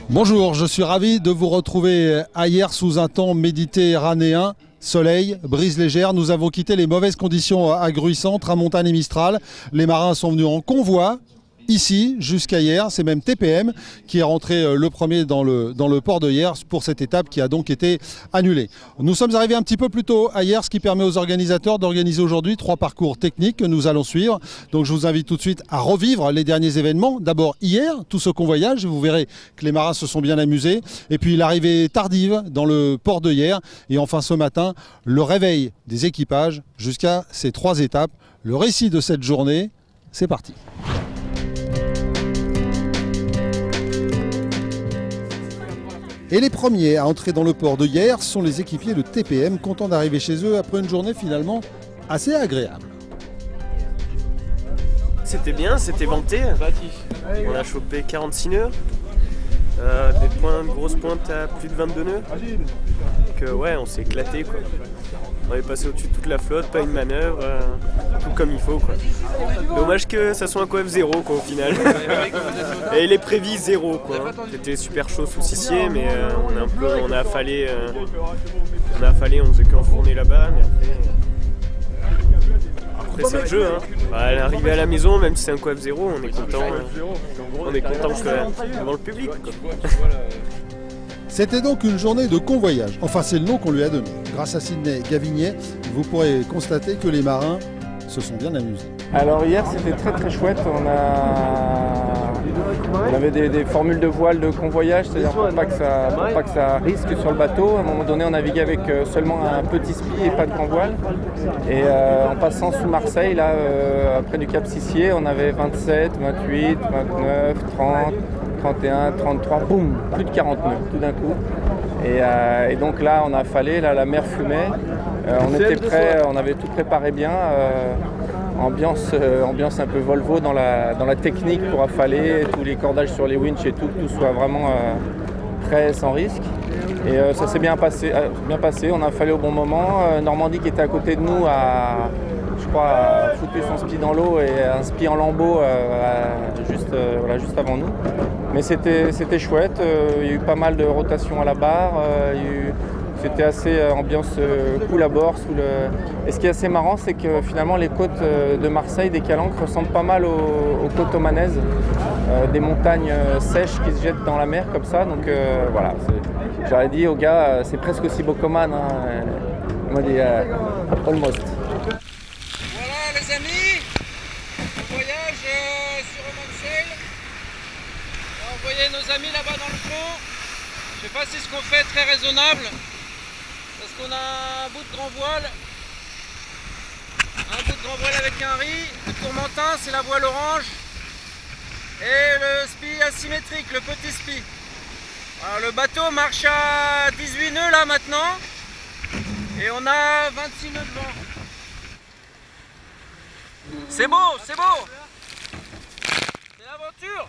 Bonjour, je suis ravi de vous retrouver à Hyères sous un temps méditerranéen. Soleil, brise légère, nous avons quitté les mauvaises conditions à Gruissant, Tramontane et Mistral. Les marins sont venus en convoi, ici, jusqu'à Hyères. C'est même TPM qui est rentré le premier dans le port de Hyères pour cette étape qui a donc été annulée. Nous sommes arrivés un petit peu plus tôt à Hyères, ce qui permet aux organisateurs d'organiser aujourd'hui 3 parcours techniques que nous allons suivre. Donc je vous invite tout de suite à revivre les derniers événements. D'abord hier, tout ce convoyage, vous verrez que les marins se sont bien amusés. Et puis l'arrivée tardive dans le port de Hyères. Et enfin ce matin, le réveil des équipages jusqu'à ces 3 étapes. Le récit de cette journée, c'est parti. Et les premiers à entrer dans le port de Hyères sont les équipiers de TPM, contents d'arriver chez eux après une journée finalement assez agréable. C'était bien, c'était vanté. On a chopé 46 nœuds, des grosses pointes à plus de 22 nœuds. Donc ouais, on s'est éclaté quoi. On est passé au-dessus de toute la flotte, pas une manœuvre, tout comme il faut quoi. Dommage que ça soit un coef 0 quoi au final. Et les prévis 0 quoi. C'était super chaud sous Sissier, mais on a affalé, on faisait qu'enfourner là-bas, mais après c'est le jeu hein. À l'arrivée à la maison, même si c'est un coef 0, on est content devant le public quoi. C'était donc une journée de convoyage, enfin c'est le nom qu'on lui a donné. Grâce à Sidney Gavignet, vous pourrez constater que les marins se sont bien amusés. Alors hier c'était très chouette, on avait des formules de voile de convoyage, c'est-à-dire pour pas que ça risque sur le bateau. À un moment donné on naviguait avec seulement un petit spi et pas de grand-voile. Et en passant sous Marseille, là, après du Cap Sissier, on avait 27, 28, 29, 30... 31, 33, boum, plus de 40 nœuds tout d'un coup. Et donc là, on a affalé, là, la mer fumait. On était prêts, on avait tout préparé bien. Ambiance un peu Volvo dans la technique pour affaler, tous les cordages sur les winches et tout, que tout soit vraiment prêt sans risque. Et ça s'est bien passé, on a affalé au bon moment. Normandie qui était à côté de nous je crois, a foutu son spi dans l'eau et un spi en lambeau juste avant nous. Mais c'était chouette, il y a eu pas mal de rotations à la barre, c'était assez ambiance cool à bord. Et ce qui est assez marrant, c'est que finalement les côtes de Marseille, des Calanques, ressemblent pas mal aux côtes omanaises, des montagnes sèches qui se jettent dans la mer comme ça. Donc voilà, j'aurais dit aux gars, c'est presque aussi beau qu'Oman. Hein. On m'a dit almost. Les amis, on voyage sur Omansel. On va envoyer nos amis là-bas dans le fond. Je sais pas si ce qu'on fait est très raisonnable, parce qu'on a un bout de grand voile, avec un riz, le tourmentin c'est la voile orange, et le spi asymétrique, le petit spi. Alors, le bateau marche à 18 nœuds là maintenant, et on a 26 nœuds de vent. C'est beau, c'est beau. C'est l'aventure.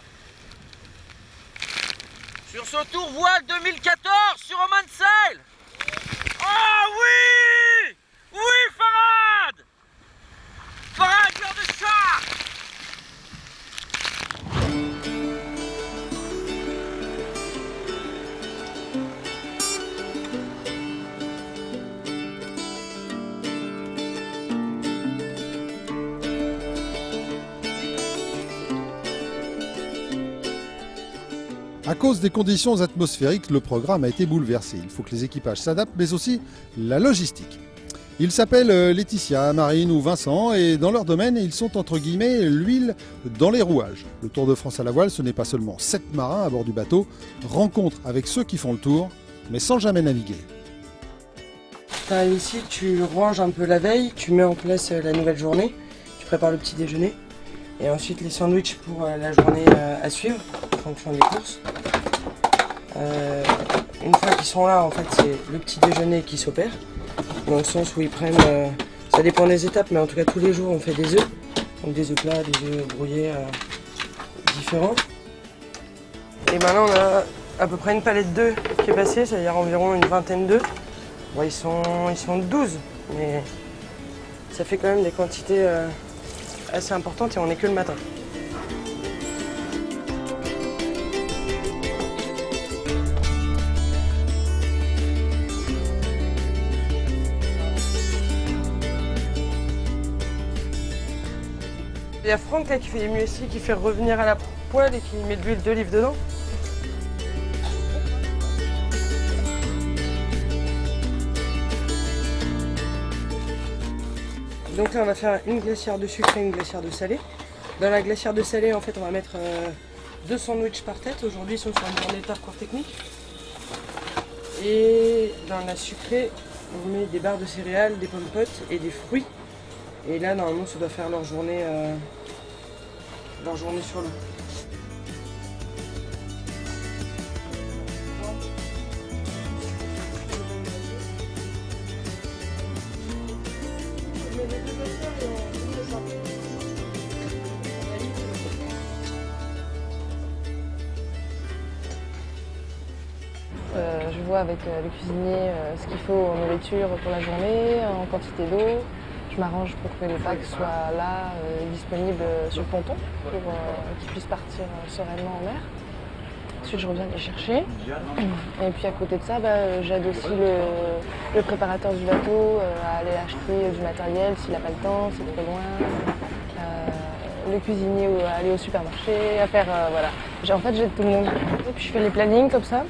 Sur ce tour voile 2014 sur Omansel. Oh oui. Oui Farad. Farad, cœur de chat. À cause des conditions atmosphériques, le programme a été bouleversé. Il faut que les équipages s'adaptent, mais aussi la logistique. Ils s'appellent Laetitia, Marine ou Vincent, et dans leur domaine, ils sont entre guillemets l'huile dans les rouages. Le Tour de France à la voile, ce n'est pas seulement 7 marins à bord du bateau, rencontre avec ceux qui font le tour, mais sans jamais naviguer. Tu arrives ici, tu ranges un peu la veille, tu mets en place la nouvelle journée, tu prépares le petit déjeuner, et ensuite les sandwichs pour la journée à suivre, en fonction des courses. Une fois qu'ils sont là, en fait, c'est le petit déjeuner qui s'opère, dans le sens où ils prennent, ça dépend des étapes, mais en tout cas tous les jours on fait des œufs, donc des œufs plats, des œufs brouillés différents. Et maintenant on a à peu près une palette d'œufs qui est passée, c'est-à-dire environ une vingtaine d'œufs. Bon, ils sont 12, mais ça fait quand même des quantités assez importantes et on n'est que le matin. Il y a Franck là, qui fait les muesli, qui fait revenir à la poêle et qui met de l'huile d'olive dedans. Donc là on va faire une glacière de sucré et une glacière de salé. Dans la glacière de salé en fait on va mettre 2 sandwichs par tête. Aujourd'hui ils sont sur une journée de parcours technique. Et dans la sucrée on met des barres de céréales, des pommes potes et des fruits. Et là normalement ça doit faire leur journée sur l'eau. Je vois avec le cuisinier ce qu'il faut en nourriture pour la journée, en quantité d'eau. Je m'arrange pour que les packs soient là, disponibles sur le ponton, pour qu'ils puissent partir sereinement en mer. Ensuite, je reviens les chercher. Et puis à côté de ça, j'aide aussi le préparateur du bateau à aller acheter du matériel s'il n'a pas le temps, c'est trop loin. Le cuisinier à aller au supermarché, à faire, voilà. En fait, j'aide tout le monde. Et puis je fais les plannings comme ça,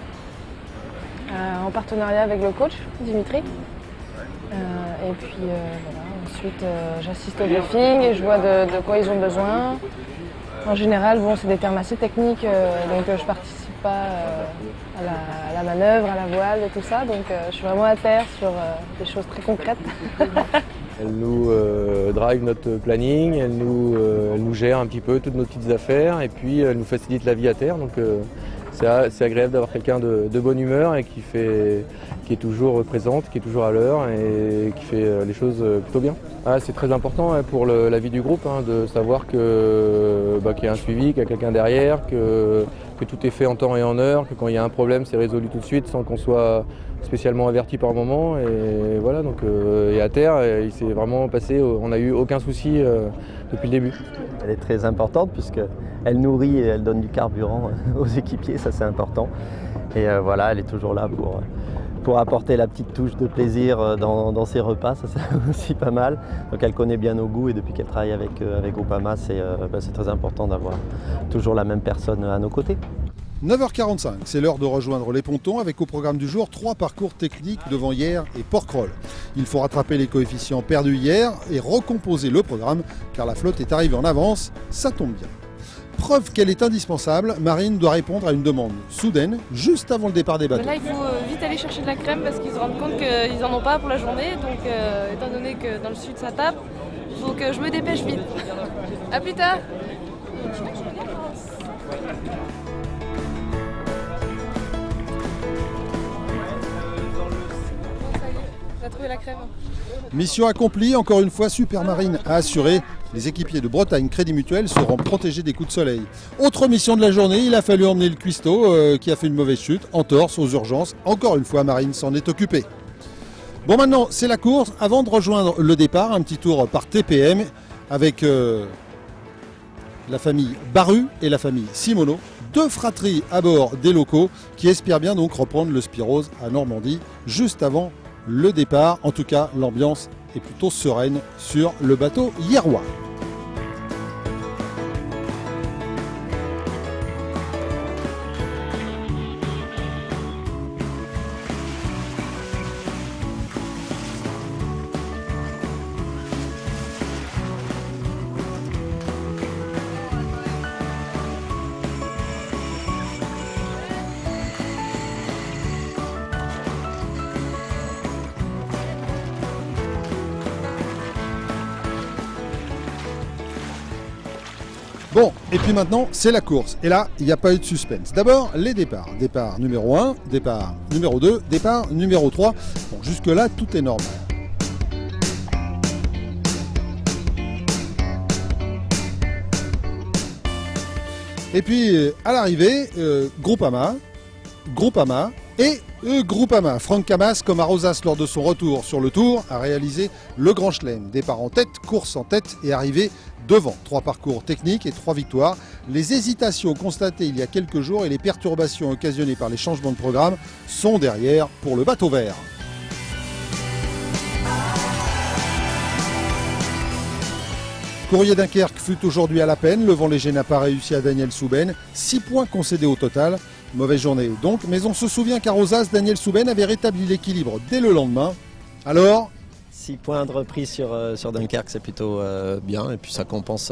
en partenariat avec le coach, Dimitri. Et puis voilà. Ensuite, j'assiste au briefing et je vois de quoi ils ont besoin. En général, bon, c'est des termes assez techniques, donc je participe pas à la manœuvre, à la voile et tout ça. Donc je suis vraiment à terre sur des choses très concrètes. Elle nous drive notre planning, elle nous gère un petit peu toutes nos petites affaires et puis elle nous facilite la vie à terre. Donc c'est agréable d'avoir quelqu'un de bonne humeur et qui est toujours présente, qui est toujours à l'heure et qui fait les choses plutôt bien. Ah, c'est très important pour la vie du groupe de savoir qu'il y a un suivi, qu'il y a quelqu'un derrière, que tout est fait en temps et en heure, que quand il y a un problème c'est résolu tout de suite sans qu'on soit spécialement averti par moment. Et voilà, donc et à terre il s'est vraiment passé, on n'a eu aucun souci depuis le début. Elle est très importante puisqu'elle nourrit et elle donne du carburant aux équipiers, ça c'est important. Et voilà, elle est toujours là pour apporter la petite touche de plaisir dans ses repas, ça c'est aussi pas mal. Donc elle connaît bien nos goûts et depuis qu'elle travaille avec Groupama, c'est très important d'avoir toujours la même personne à nos côtés. 9h45, c'est l'heure de rejoindre les pontons avec au programme du jour 3 parcours techniques devant Hyères et Porquerolles. Il faut rattraper les coefficients perdus hier et recomposer le programme car la flotte est arrivée en avance, ça tombe bien. Preuve qu'elle est indispensable, Marine doit répondre à une demande soudaine juste avant le départ des bateaux. Là il faut vite aller chercher de la crème parce qu'ils se rendent compte qu'ils n'en ont pas pour la journée, donc étant donné que dans le sud ça tape, il faut que je me dépêche vite. A plus tard. On a trouvé la crème. Mission accomplie, encore une fois, Super Marine a assuré. Les équipiers de Bretagne Crédit Mutuel seront protégés des coups de soleil. Autre mission de la journée, il a fallu emmener le cuistot qui a fait une mauvaise chute, entorse aux urgences. Encore une fois, Marine s'en est occupée. Bon, maintenant, c'est la course. Avant de rejoindre le départ, un petit tour par TPM avec la famille Baru et la famille Simoneau. 2 fratries à bord des locaux qui espèrent bien donc reprendre le Spirose à Normandie juste avant le départ. En tout cas, l'ambiance est plutôt sereine sur le bateau hyérois. Bon, et puis maintenant, c'est la course. Et là, il n'y a pas eu de suspense. D'abord, les départs. Départ numéro 1, départ numéro 2, départ numéro 3. Bon, jusque-là, tout est normal. Et puis, à l'arrivée, Groupama et Groupama. Franck Camas, comme à Rosas lors de son retour sur le Tour, a réalisé le Grand Chelem. Départ en tête, course en tête et arrivée devant. 3 parcours techniques et 3 victoires. Les hésitations constatées il y a quelques jours et les perturbations occasionnées par les changements de programme sont derrière pour le bateau vert. Courrier Dunkerque fut aujourd'hui à la peine. Le vent léger n'a pas réussi à Daniel Souben. 6 points concédés au total. Mauvaise journée donc, mais on se souvient qu'à Rosas, Daniel Souben avait rétabli l'équilibre dès le lendemain. Alors 6 points de reprise sur Dunkerque, c'est plutôt bien. Et puis ça compense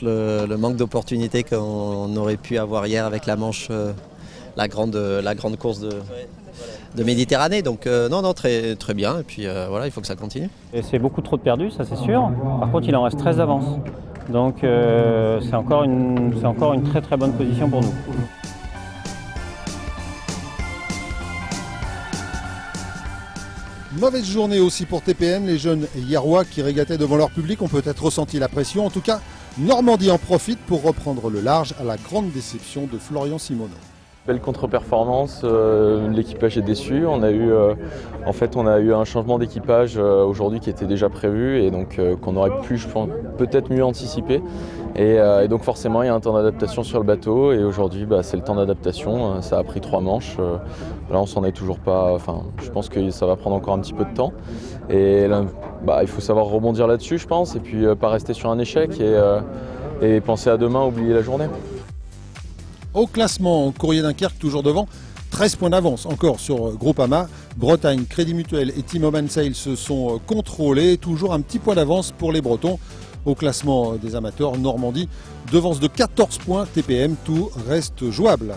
le manque d'opportunités qu'on aurait pu avoir hier avec la Manche, la grande course de Méditerranée. Donc non, très, très bien. Et puis voilà, il faut que ça continue. C'est beaucoup trop de perdus, ça c'est sûr. Par contre, il en reste 13 d'avance. Donc c'est encore une très très bonne position pour nous. Mauvaise journée aussi pour TPM. Les jeunes Hierrois qui régataient devant leur public ont peut-être ressenti la pression. En tout cas, Normandie en profite pour reprendre le large à la grande déception de Florian Simoneau. Belle contre-performance, l'équipage est déçu. On a eu un changement d'équipage aujourd'hui qui était déjà prévu et donc qu'on aurait pu, je pense, peut-être mieux anticiper. Et donc forcément, il y a un temps d'adaptation sur le bateau et aujourd'hui, c'est le temps d'adaptation. Ça a pris 3 manches. Là, on s'en est toujours pas. Enfin, je pense que ça va prendre encore un petit peu de temps. Et là, il faut savoir rebondir là-dessus, je pense, et puis pas rester sur un échec et penser à demain, oublier la journée. Au classement, Courrier Dunkerque toujours devant, 13 points d'avance encore sur Groupama. Bretagne, Crédit Mutuel et Team Oman Sail se sont contrôlés. Toujours un petit point d'avance pour les Bretons. Au classement des amateurs, Normandie devance de 14 points TPM. Tout reste jouable.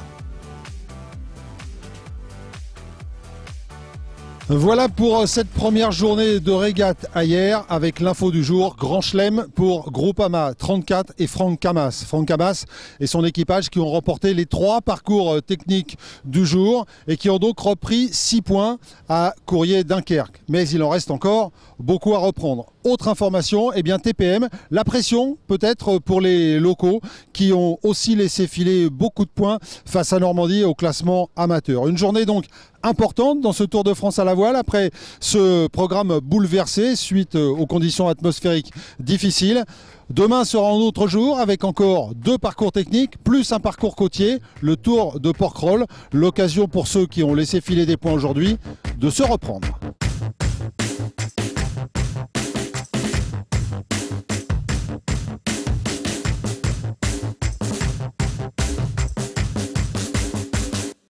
Voilà pour cette première journée de régate à hier avec l'info du jour. Grand chelem pour Groupama 34 et Franck Camas. Franck Camas et son équipage qui ont remporté les 3 parcours techniques du jour et qui ont donc repris 6 points à Courrier Dunkerque. Mais il en reste encore beaucoup à reprendre. Autre information, TPM, la pression peut-être pour les locaux qui ont aussi laissé filer beaucoup de points face à Normandie au classement amateur. Une journée donc importante dans ce Tour de France à la voile après ce programme bouleversé suite aux conditions atmosphériques difficiles. Demain sera un autre jour avec encore 2 parcours techniques plus un parcours côtier, le Tour de Porquerolles. L'occasion pour ceux qui ont laissé filer des points aujourd'hui de se reprendre.